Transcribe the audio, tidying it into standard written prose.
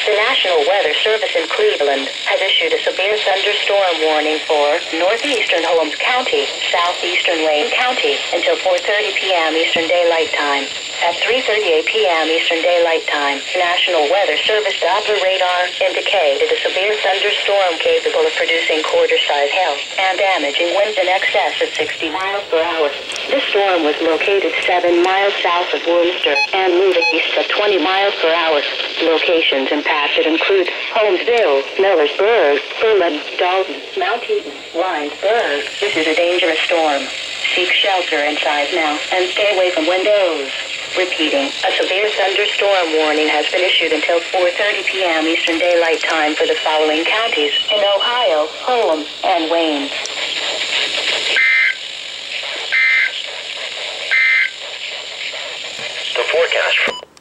The National Weather Service in Cleveland has issued a severe thunderstorm warning for northeastern Holmes County, southeastern Wayne County until 4:30 p.m. Eastern Daylight Time. At 3:38 p.m. Eastern Daylight Time, National Weather Service Doppler radar indicated a severe thunderstorm capable of producing quarter-size hail and damaging winds in excess of 60 miles per hour. This storm was located 7 miles south of Worcester and moving east at 20 miles per hour. Locations impacted include Holmesville, Millersburg, Berlin, Dalton, Mount Eaton, Winesburg. This is a dangerous storm. Seek shelter inside now and stay away from windows. Repeating, a severe thunderstorm warning has been issued until 4:30 p.m. Eastern Daylight Time for the following counties in Ohio, Holmes, and Wayne. The forecast.